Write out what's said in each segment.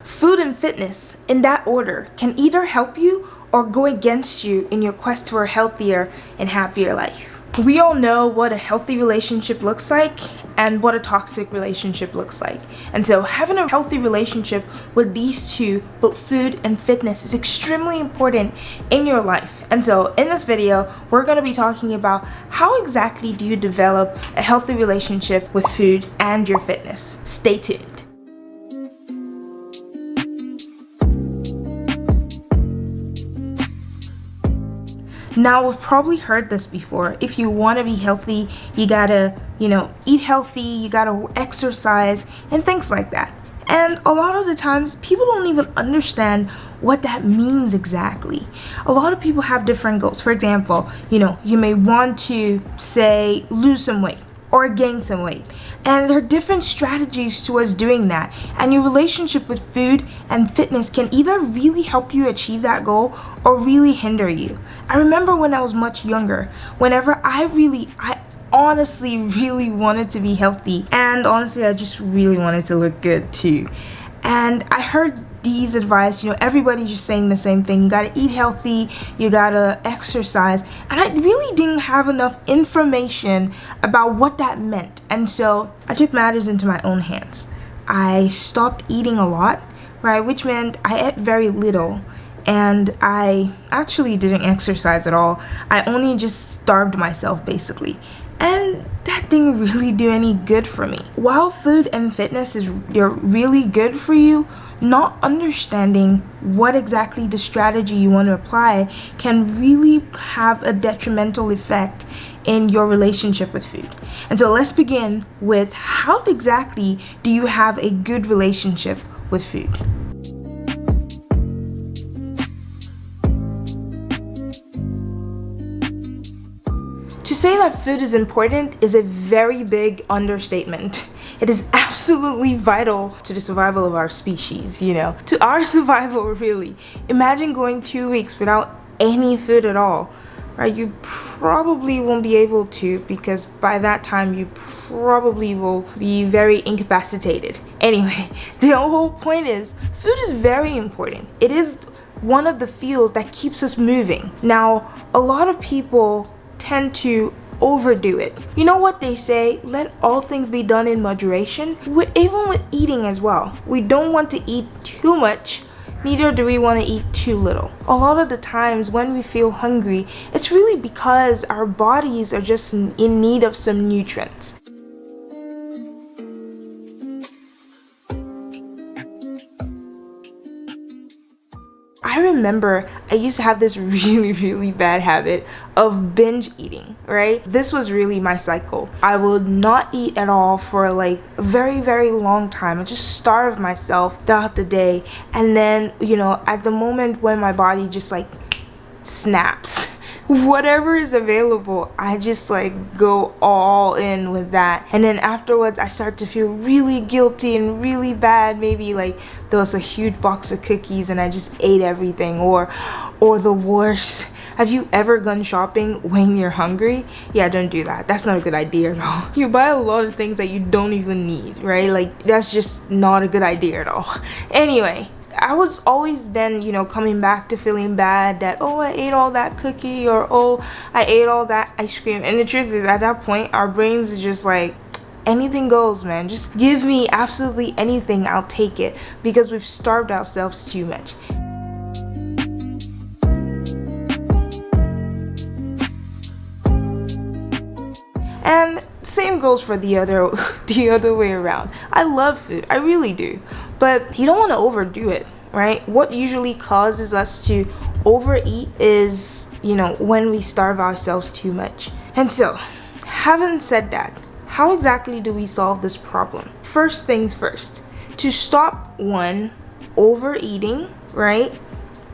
Food and fitness, in that order, can either help you or go against you in your quest for a healthier and happier life. We all know what a healthy relationship looks like and what a toxic relationship looks like. And so having a healthy relationship with these two, both food and fitness, is extremely important in your life. And so in this video, we're going to be talking about how exactly do you develop a healthy relationship with food and your fitness. Stay tuned. Now, we've probably heard this before. If you want to be healthy, you gotta, eat healthy, you gotta exercise, and things like that. And a lot of the times, people don't even understand what that means exactly. A lot of people have different goals. For example, you may want to, say, lose some weight or gain some weight. And there are different strategies towards doing that. And your relationship with food and fitness can either really help you achieve that goal or really hinder you. I remember when I was much younger, whenever I honestly really wanted to be healthy, and honestly I just really wanted to look good too. And I heard these advice, everybody's just saying the same thing. You gotta eat healthy, you gotta exercise. And I really didn't have enough information about what that meant. And so I took matters into my own hands. I stopped eating a lot, right? Which meant I ate very little. And I actually didn't exercise at all. I only just starved myself basically. And that didn't really do any good for me. While food and fitness is really good for you, not understanding what exactly the strategy you want to apply can really have a detrimental effect in your relationship with food. And so let's begin with how exactly do you have a good relationship with food? To say that food is important is a very big understatement. It is absolutely vital to the survival of our species, to our survival really. Imagine going 2 weeks without any food at all, right? You probably won't be able to, because by that time you probably will be very incapacitated. Anyway, the whole point is food is very important. It is one of the fuels that keeps us moving. Now, a lot of people tend to overdo it. You know what they say, let all things be done in moderation. Even with eating as well, we don't want to eat too much, neither do we want to eat too little. A lot of the times when we feel hungry, it's really because our bodies are just in need of some nutrients. I remember I used to have this really bad habit of binge eating, right? This was really my cycle. I would not eat at all for like a very long time. I just starve myself throughout the day. And then, at the moment when my body just like snaps, whatever is available, I just go all in with that. And then afterwards I start to feel really guilty and really bad. Maybe there was a huge box of cookies and I just ate everything. Or the worst, have you ever gone shopping when you're hungry? Yeah, don't do that. That's not a good idea at all. You buy a lot of things that you don't even need, right? That's just not a good idea at all. Anyway, I was always then, coming back to feeling bad that, oh, I ate all that cookie, or oh, I ate all that ice cream. And the truth is, at that point, our brains are just anything goes, man. Just give me absolutely anything, I'll take it, because we've starved ourselves too much. And same goes for the other way around. I love food, I really do, but you don't want to overdo it, right? What usually causes us to overeat is, when we starve ourselves too much. And so, having said that, how exactly do we solve this problem? First things first, to stop overeating, right?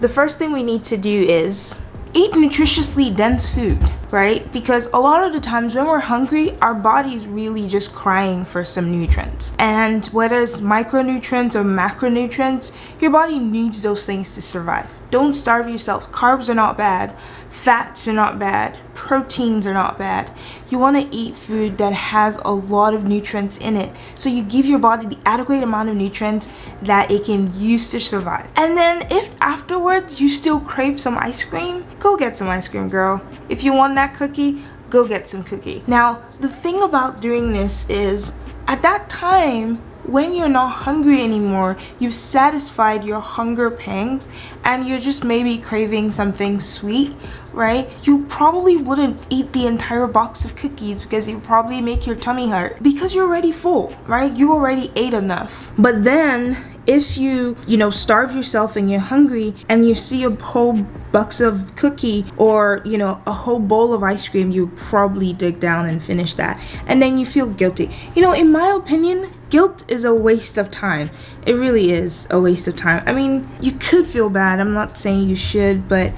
The first thing we need to do is eat nutritiously dense food, right? Because a lot of the times when we're hungry, our body's really just crying for some nutrients. And whether it's micronutrients or macronutrients, your body needs those things to survive. Don't starve yourself. Carbs are not bad. Fats are not bad. Proteins are not bad. You want to eat food that has a lot of nutrients in it, so you give your body the adequate amount of nutrients that it can use to survive. And then if afterwards you still crave some ice cream, go get some ice cream, girl. If you want that cookie, go get some cookie. Now, the thing about doing this is, at that time, when you're not hungry anymore, you've satisfied your hunger pangs and you're just maybe craving something sweet, right? You probably wouldn't eat the entire box of cookies because it would probably make your tummy hurt because you're already full, right? You already ate enough. But then if you starve yourself and you're hungry and you see a whole box of cookie or a whole bowl of ice cream, you probably dig down and finish that, and then you feel guilty. In my opinion, guilt is a waste of time. It really is a waste of time. I mean, you could feel bad, I'm not saying you should, but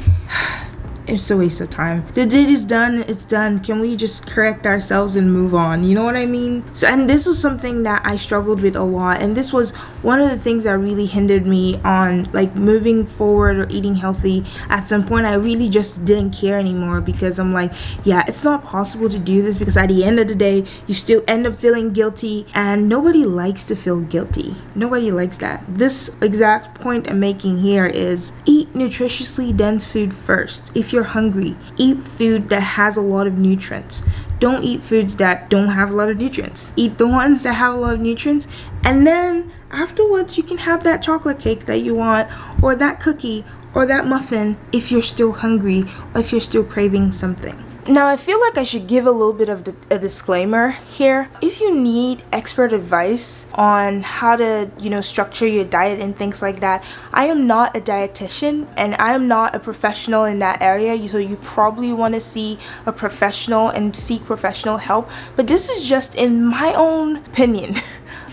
it's a waste of time. The deed is done, it's done. Can we just correct ourselves and move on? You know what I mean? So, and this was something that I struggled with a lot, and this was one of the things that really hindered me on like moving forward or eating healthy. At some point I really just didn't care anymore because I'm like, yeah, it's not possible to do this, because at the end of the day you still end up feeling guilty, and nobody likes to feel guilty. Nobody likes that. This exact point I'm making here is eat nutritiously dense food first. If you're hungry, eat food that has a lot of nutrients. Don't eat foods that don't have a lot of nutrients. Eat the ones that have a lot of nutrients, and then afterwards you can have that chocolate cake that you want, or that cookie, or that muffin if you're still hungry or if you're still craving something. Now, I feel like I should give a little bit of a disclaimer here. If you need expert advice on how to, structure your diet and things like that, I am not a dietitian and I am not a professional in that area. So you probably want to see a professional and seek professional help. But this is just in my own opinion,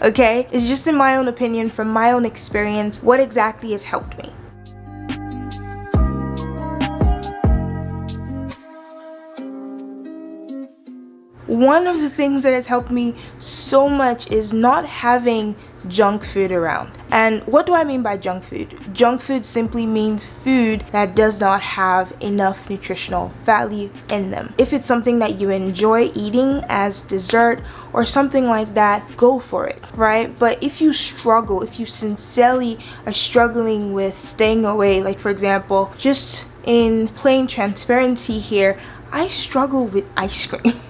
okay? It's just in my own opinion, from my own experience, what exactly has helped me. One of the things that has helped me so much is not having junk food around. And what do I mean by junk food? Junk food simply means food that does not have enough nutritional value in them. If it's something that you enjoy eating as dessert or something like that, go for it, right? But if you struggle, if you sincerely are struggling with staying away, like for example, just in plain transparency here, I struggle with ice cream.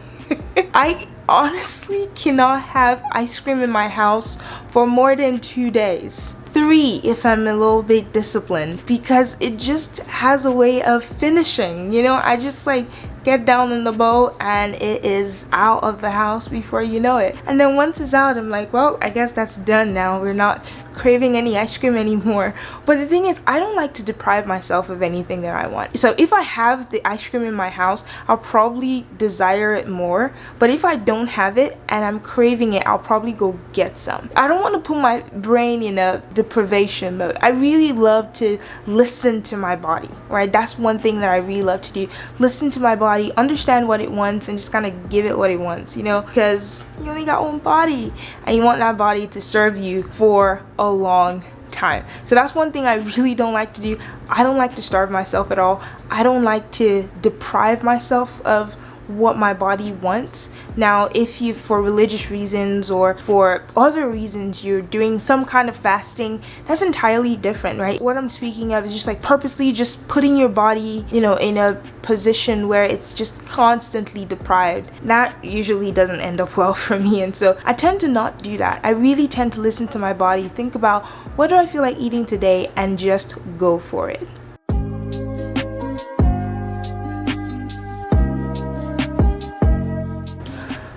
I honestly cannot have ice cream in my house for more than 2 days. 3 if I'm a little bit disciplined, because it just has a way of finishing. I just like get down in the bowl and it is out of the house before you know it. And then once it's out, I'm like, well, I guess that's done now. We're not craving any ice cream anymore. But the thing is, I don't like to deprive myself of anything that I want. So if I have the ice cream in my house, I'll probably desire it more. But if I don't have it and I'm craving it, I'll probably go get some. I don't want to put my brain in a deprivation mode. I really love to listen to my body, right? That's one thing that I really love to do. Listen to my body, understand what it wants, and just kind of give it what it wants, because you only got one body and you want that body to serve you for a long time. So that's one thing I really don't like to do. I don't like to starve myself at all. I don't like to deprive myself of what my body wants. Now, if you, for religious reasons or for other reasons, you're doing some kind of fasting, that's entirely different, right? What I'm speaking of is just like purposely just putting your body, in a position where it's just constantly deprived. That usually doesn't end up well for me, and so I tend to not do that. I really tend to listen to my body, think about what do I feel like eating today, and just go for it.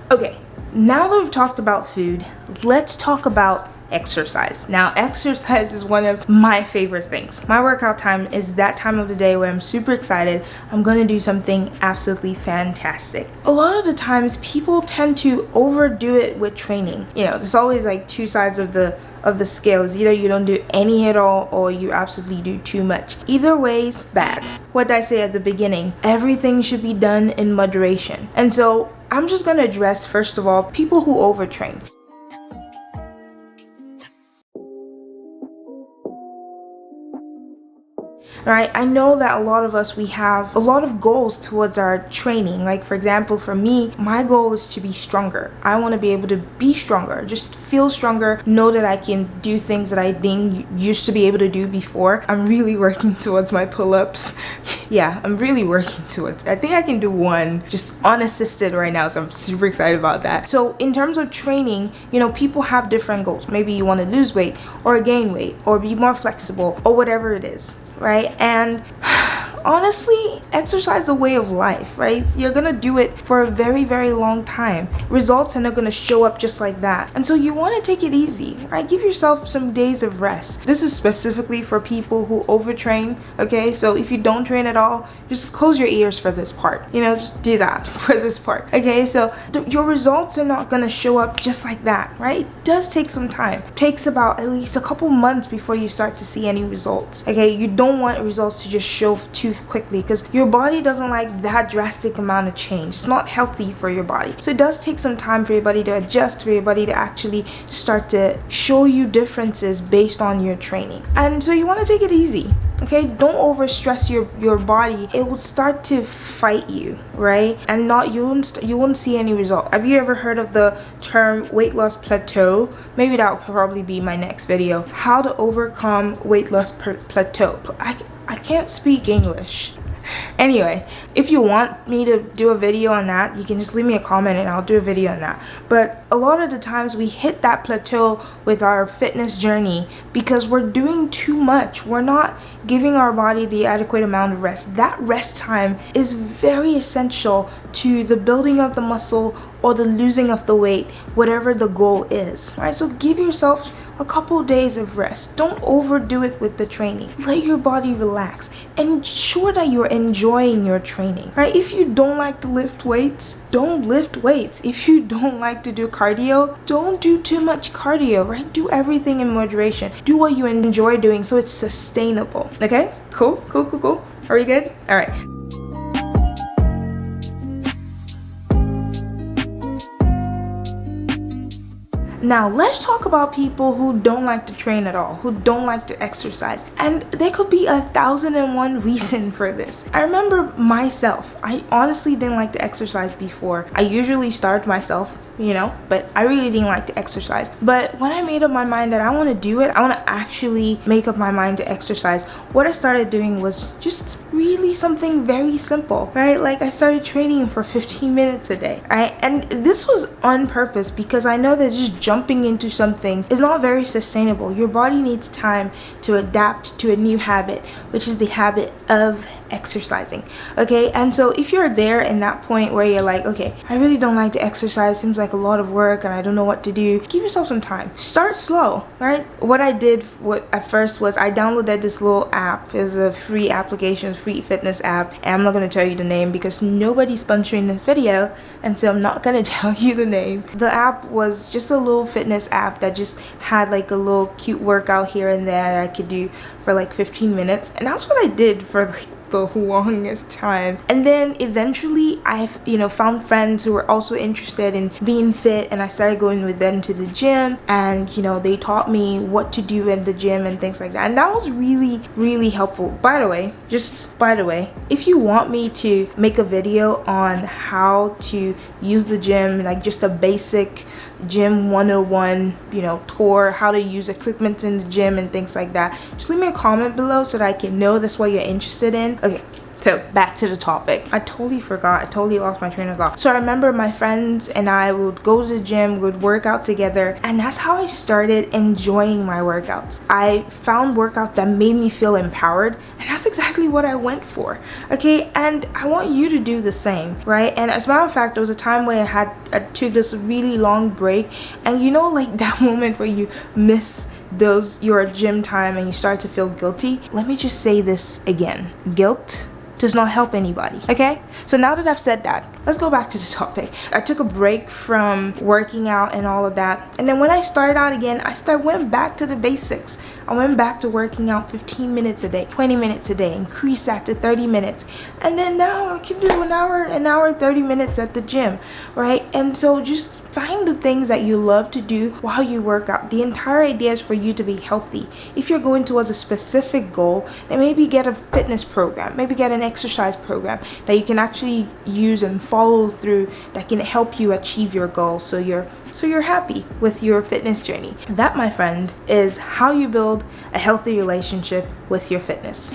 Okay, now that we've talked about food, let's talk about exercise. Now, exercise is one of my favorite things. My workout time is that time of the day where I'm super excited. I'm gonna do something absolutely fantastic. A lot of the times people tend to overdo it with training. You know, there's always like two sides of the scales. Either you don't do any at all or you absolutely do too much. Either way's bad. What did I say at the beginning? Everything should be done in moderation. And so I'm just gonna address, first of all, people who overtrain. Alright, I know that a lot of us, we have a lot of goals towards our training. Like, for example, for me, my goal is to be stronger. I want to be able to be stronger, just feel stronger, know that I can do things that I didn't used to be able to do before. I'm really working towards my pull-ups. Yeah, I'm really working towards. I think I can do one just unassisted right now, so I'm super excited about that. So in terms of training, you know, people have different goals. Maybe you want to lose weight or gain weight or be more flexible or whatever it is, right? And honestly, exercise is a way of life, right? You're gonna do it for a very, very long time. Results are not gonna show up just like that. And so you wanna take it easy, right? Give yourself some days of rest. This is specifically for people who overtrain, okay? So if you don't train at all, just close your ears for this part. You know, just do that for this part, okay? So your results are not gonna show up just like that, right? It does take some time. It takes about at least a couple months before you start to see any results, okay? You don't want results to just show too quickly because your body doesn't like that drastic amount of change. It's not healthy for your body. So it does take some time for your body to adjust, for your body to actually start to show you differences based on your training. And so you want to take it easy, okay? Don't overstress your body. It will start to fight you, right? And you won't see any result. Have you ever heard of the term weight loss plateau? Maybe that will probably be my next video. How to overcome weight loss plateau. I can't speak English. Anyway, if you want me to do a video on that, you can just leave me a comment and I'll do a video on that. But a lot of the times we hit that plateau with our fitness journey because we're doing too much. We're not giving our body the adequate amount of rest. That rest time is very essential to the building of the muscle or the losing of the weight, whatever the goal is, right? So give yourself a couple days of rest. Don't overdo it with the training. Let your body relax. Ensure that you're enjoying your training, right? If you don't like to lift weights, don't lift weights. If you don't like to do cardio, don't do too much cardio, right? Do everything in moderation. Do what you enjoy doing so it's sustainable. Okay? Cool? Are we good? All right. Now, let's talk about people who don't like to train at all, who don't like to exercise. And there could be 1,001 reason for this. I remember myself, I honestly didn't like to exercise before. I usually starved myself, you know, but I really didn't like to exercise. But when I made up my mind that I want to do it, I want to actually make up my mind to exercise, what I started doing was just really something very simple, right? Like I started training for 15 minutes a day, right? And this was on purpose because I know that just jumping into something is not very sustainable. Your body needs time to adapt to a new habit, which is the habit of exercising, okay? And so if you're there in that point where you're like, okay, I really don't like to exercise, seems like a lot of work and I don't know what to do, give yourself some time. Start slow, right? What I did at first was I downloaded this little app. It's a free application, free fitness app, and I'm not going to tell you the name because nobody's sponsoring this video, and so I'm not going to tell you the name. The app was just a little fitness app that just had like a little cute workout here and there that I could do for like 15 minutes, and that's what I did for like the longest time. And then eventually I found friends who were also interested in being fit, and I started going with them to the gym, and they taught me what to do in the gym and things like that, and that was really, really helpful. By the way, if you want me to make a video on how to use the gym, like just a basic gym 101 tour, how to use equipment in the gym and things like that, just leave me a comment below so that I can know that's what you're interested in. Okay, so back to the topic. I totally forgot. I totally lost my train of thought. So I remember my friends and I would go to the gym, would work out together, and that's how I started enjoying my workouts. I found workouts that made me feel empowered, and that's exactly exactly what I went for, okay? And I want you to do the same, right? And as a matter of fact, there was a time where I took this really long break, and you know, like that moment where you miss your gym time and you start to feel guilty. Let me just say this again. Guilt does not help anybody, okay? So now that I've said that, let's go back to the topic. I took a break from working out and all of that, and then when I started out again, I went back to the basics. I went back to working out 15 minutes a day, 20 minutes a day, increased that to 30 minutes, and then now I can do an hour 30 minutes at the gym, right? And so just find the things that you love to do while you work out. The entire idea is for you to be healthy. If you're going towards a specific goal, then maybe get a fitness program, maybe get an exercise program that you can actually use and follow through, that can help you achieve your goal, so you're happy with your fitness journey. That, my friend, is how you build a healthy relationship with your fitness.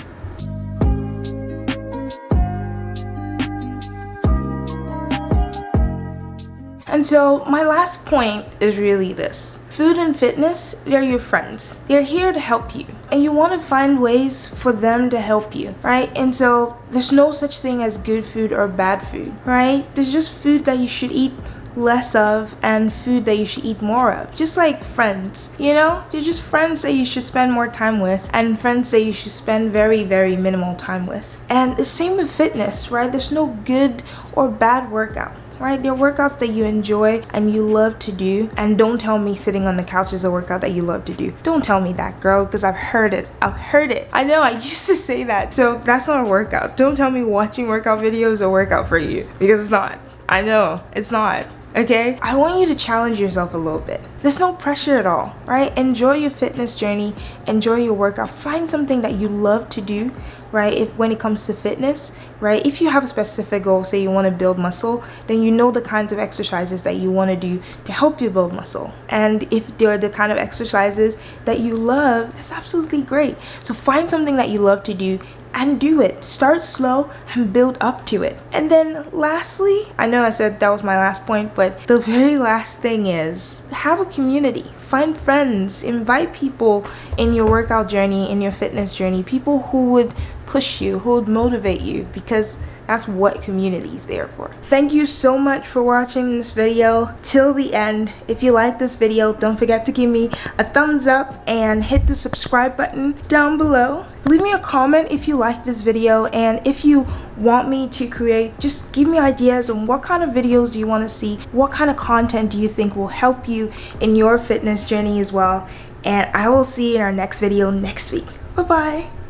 And so my last point is really this. Food and fitness, they're your friends. They're here to help you, and you want to find ways for them to help you, right? And so there's no such thing as good food or bad food, right? There's just food that you should eat less of and food that you should eat more of. Just like friends, you know? They're just friends that you should spend more time with, and friends that you should spend very, very minimal time with. And the same with fitness, right? There's no good or bad workout, right? There are workouts that you enjoy and you love to do, and don't tell me sitting on the couch is a workout that you love to do. Don't tell me that, girl, because I've heard it. I know I used to say that. So that's not a workout. Don't tell me watching workout videos is a workout for you, because it's not. I know it's not. Okay, I want you to challenge yourself a little bit. There's no pressure at all, right? Enjoy your fitness journey, enjoy your workout, find something that you love to do, right? When it comes to fitness, right? If you have a specific goal, say you want to build muscle, then you know the kinds of exercises that you want to do to help you build muscle. And if they're the kind of exercises that you love, that's absolutely great. So find something that you love to do and do it. Start slow and build up to it. And then lastly, I know I said that was my last point, but the very last thing is have a community. Find friends, invite people in your workout journey, in your fitness journey, people who would push you, who would motivate you, because that's what community is there for. Thank you so much for watching this video till the end. If you like this video, don't forget to give me a thumbs up and hit the subscribe button down below. Leave me a comment if you like this video, and if you want me to create, just give me ideas on what kind of videos you want to see, what kind of content do you think will help you in your fitness journey as well. And I will see you in our next video next week. Bye bye.